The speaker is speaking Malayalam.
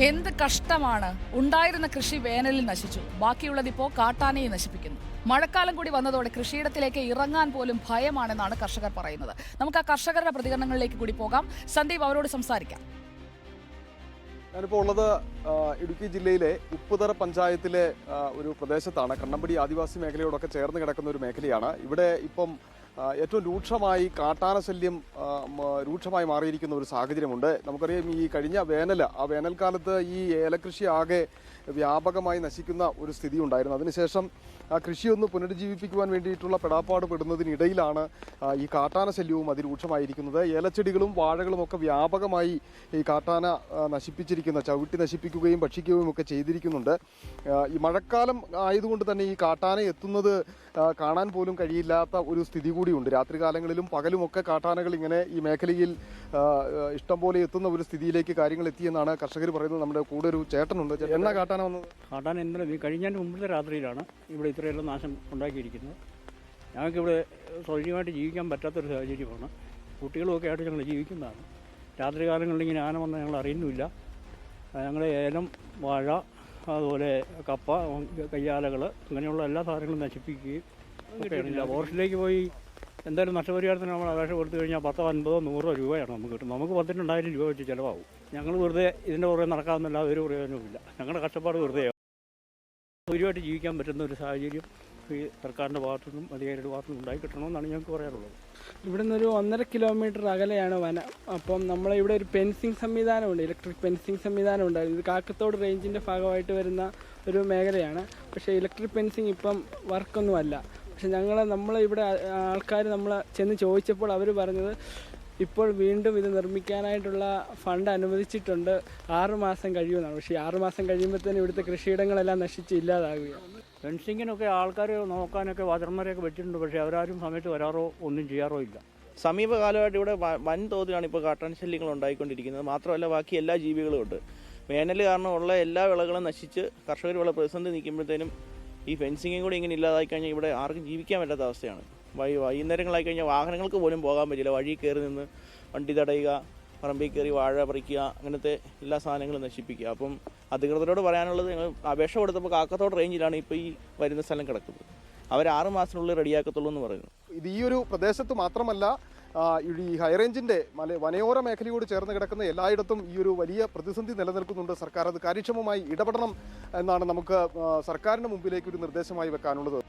എന്ത് കഷ്ടമാണ്. ഉണ്ടായിരുന്ന കൃഷി വേനലിൽ നശിച്ചു. ബാക്കിയുള്ളതിപ്പോ കാട്ടാനയെ നശിപ്പിക്കുന്നു. മഴക്കാലം കൂടി വന്നതോടെ കൃഷിയിടത്തിലേക്ക് ഇറങ്ങാൻ പോലും ഭയമാണെന്നാണ് കർഷകർ പറയുന്നത്. നമുക്ക് ആ കർഷകരുടെ പ്രതികരണങ്ങളിലേക്ക് കൂടി പോകാം. സന്ദീപ് അവരോട് സംസാരിക്കാം. ഞാനിപ്പോൾ ഉള്ളത് ഇടുക്കി ജില്ലയിലെ ഉപ്പുതറ പഞ്ചായത്തിലെ ഒരു പ്രദേശത്താണ്. കണ്ണമ്പടി ആദിവാസി മേഖലയോടൊക്കെ ചേർന്ന് കിടക്കുന്ന ഒരു മേഖലയാണ്. ഇവിടെ ഇപ്പം ഏറ്റവും രൂക്ഷമായി കാട്ടാന ശല്യം രൂക്ഷമായി മാറിയിരിക്കുന്ന ഒരു സാഹചര്യമുണ്ട്. നമുക്കറിയാം, ഈ കഴിഞ്ഞ ആ വേനൽക്കാലത്ത് ഈ ഏലകൃഷി ആകെ വ്യാപകമായി നശിക്കുന്ന ഒരു സ്ഥിതി ഉണ്ടായിരുന്നു. അതിനുശേഷം ആ കൃഷിയൊന്ന് പുനരുജ്ജീവിപ്പിക്കുവാൻ വേണ്ടിയിട്ടുള്ള പെടാപ്പാട് പെടുന്നതിനിടയിലാണ് ഈ കാട്ടാന ശല്യവും അതിരൂക്ഷമായിരിക്കുന്നത്. ഏലച്ചെടികളും വാഴകളും ഒക്കെ വ്യാപകമായി ഈ കാട്ടാന ചവിട്ടി നശിപ്പിക്കുകയും ഭക്ഷിക്കുകയും ഒക്കെ ചെയ്തിരിക്കുന്നുണ്ട്. ഈ മഴക്കാലം ആയതുകൊണ്ട് തന്നെ ഈ കാട്ടാന എത്തുന്നത് കാണാൻ പോലും കഴിയില്ലാത്ത ഒരു സ്ഥിതി കൂടിയുണ്ട്. രാത്രികാലങ്ങളിലും പകലുമൊക്കെ കാട്ടാനകൾ ഇങ്ങനെ ഈ മേഖലയിൽ ഇഷ്ടം പോലെ എത്തുന്ന ഒരു സ്ഥിതിയിലേക്ക് കാര്യങ്ങൾ എത്തിയെന്നാണ് കർഷകർ പറയുന്നത്. നമ്മുടെ കൂടെ ഒരു ചേട്ടനുണ്ട്. എന്നാ കാട്ടാന വന്നത്? കാട്ടാന ഇന്നലെ കഴിഞ്ഞ മുമ്പത്തെ രാത്രിയിലാണ് ഇവിടെ ഇത്രയെല്ലാം നാശം ഉണ്ടാക്കിയിരിക്കുന്നത്. ഞങ്ങൾക്കിവിടെ സൗജന്യമായിട്ട് ജീവിക്കാൻ പറ്റാത്തൊരു സാഹചര്യമാണ്. കുട്ടികളുമൊക്കെ ആയിട്ട് ഞങ്ങൾ ജീവിക്കുന്നതാണ്. രാത്രി കാലങ്ങളിൽ ഇങ്ങനെ ആന വന്നാൽ ഞങ്ങൾ അറിയുന്നില്ല. ഞങ്ങൾ ഏലം, വാഴ, അതുപോലെ കപ്പ, കയ്യാലകൾ, അങ്ങനെയുള്ള എല്ലാ സാധനങ്ങളും നശിപ്പിക്കുകയും കിട്ടിയിട്ടില്ല. ഫോറസ്റ്റിലേക്ക് പോയി എന്തായാലും നഷ്ടപരിഹാരത്തിന് നമ്മൾ അപേക്ഷ കൊടുത്തു കഴിഞ്ഞാൽ 10, 50, 100 രൂപയാണ് നമുക്ക് കിട്ടും. നമുക്ക് 12,000 രൂപ വെച്ച് ചിലവാകും. ഞങ്ങൾ വെറുതെ ഇതിൻ്റെ പുറകെ നടക്കാമെന്നല്ലാതെ ഒരു പ്രയോജനവുമില്ല. ഞങ്ങളുടെ കഷ്ടപ്പാട് വെറുതെ ഒരുപായിട്ട് ജീവിക്കാൻ പറ്റുന്ന ഒരു സാഹചര്യം ഈ സർക്കാരിൻ്റെ ഭാഗത്തുനിന്നും അധികാരിയുടെ ഭാഗത്തുനിന്നും ഉണ്ടായി കിട്ടണമെന്നാണ് ഞങ്ങൾക്ക് പറയാനുള്ളത്. ഇവിടെ നിന്നൊരു 1.5 കിലോമീറ്റർ അകലെയാണ് വനം. അപ്പം നമ്മളിവിടെ ഒരു ഫെൻസിങ് സംവിധാനമുണ്ട്, ഇലക്ട്രിക് ഫെൻസിങ് സംവിധാനം ഉണ്ടായിരുന്നു. ഇത് കാക്കത്തോട് റേഞ്ചിൻ്റെ ഭാഗമായിട്ട് വരുന്ന ഒരു മേഖലയാണ്. പക്ഷേ ഇലക്ട്രിക് ഫെൻസിങ് ഇപ്പം വർക്കൊന്നുമല്ല. പക്ഷെ നമ്മളിവിടെ ആൾക്കാർ ചെന്ന് ചോദിച്ചപ്പോൾ അവർ പറഞ്ഞത് ഇപ്പോൾ വീണ്ടും ഇത് നിർമ്മിക്കാനായിട്ടുള്ള ഫണ്ട് അനുവദിച്ചിട്ടുണ്ട്, 6 മാസം കഴിയുമെന്നാണ്. പക്ഷേ 6 മാസം കഴിയുമ്പോഴത്തേനും ഇവിടുത്തെ കൃഷിയിടങ്ങളെല്ലാം നശിച്ച് ഇല്ലാതാകുകയാണ്. ഫെൻസിങ്ങിനൊക്കെ ആൾക്കാർ നോക്കാനൊക്കെ വാച്ചർമാരെയൊക്കെ വെച്ചിട്ടുണ്ട്. പക്ഷേ അവരാരും സമയത്ത് വരാറോ ഒന്നും ചെയ്യാറോ ഇല്ല. സമീപകാലമായിട്ട് ഇവിടെ വൻതോതിലാണ് ഇപ്പോൾ കാട്ടാന ശല്യങ്ങൾ ഉണ്ടായിക്കൊണ്ടിരിക്കുന്നത്. മാത്രമല്ല ബാക്കി എല്ലാ ജീവികളും ഉണ്ട്. വേനൽ കാരണമുള്ള എല്ലാ വിളകളും നശിച്ച് കർഷകർ വളരെ പ്രതിസന്ധി നിൽക്കുമ്പോഴത്തേനും ഈ ഫെൻസിങ്ങും കൂടി ഇങ്ങനെ ഇല്ലാതായി കഴിഞ്ഞാൽ ഇവിടെ ആർക്കും ജീവിക്കാൻ പറ്റാത്ത അവസ്ഥയാണ്. വൈകുന്നേരങ്ങളായി കഴിഞ്ഞാൽ വാഹനങ്ങൾക്ക് പോലും പോകാൻ പറ്റില്ല. വഴി കയറി നിന്ന് വണ്ടി തടയുക, പറമ്പിൽ കയറി വാഴ പറിക്കുക, അങ്ങനത്തെ എല്ലാ സാധനങ്ങളും നശിപ്പിക്കുക. അപ്പം അധികൃതരോട് പറയാനുള്ളത്, ഞങ്ങൾ അപേക്ഷ കൊടുത്തപ്പോൾ കാക്കത്തോട് റേഞ്ചിലാണ് ഇപ്പോൾ ഈ വരുന്ന സ്ഥലം കിടക്കുന്നത്. അവർ 6 മാസത്തിനുള്ളിൽ റെഡിയാക്കത്തുള്ളൂ എന്ന് പറയുന്നു. ഇത് ഈ ഒരു പ്രദേശത്ത് മാത്രമല്ല, ഈ ഹൈറേഞ്ചിന്റെ വനയോര മേഖലയോട് ചേർന്ന് കിടക്കുന്ന എല്ലായിടത്തും ഈ ഒരു വലിയ പ്രതിസന്ധി നിലനിൽക്കുന്നുണ്ട്. സർക്കാർ അത് കാര്യക്ഷമമായി ഇടപെടണം എന്നാണ് നമുക്ക് സർക്കാരിന് മുമ്പിലേക്ക് ഒരു നിർദ്ദേശമായി വെക്കാനുള്ളത്.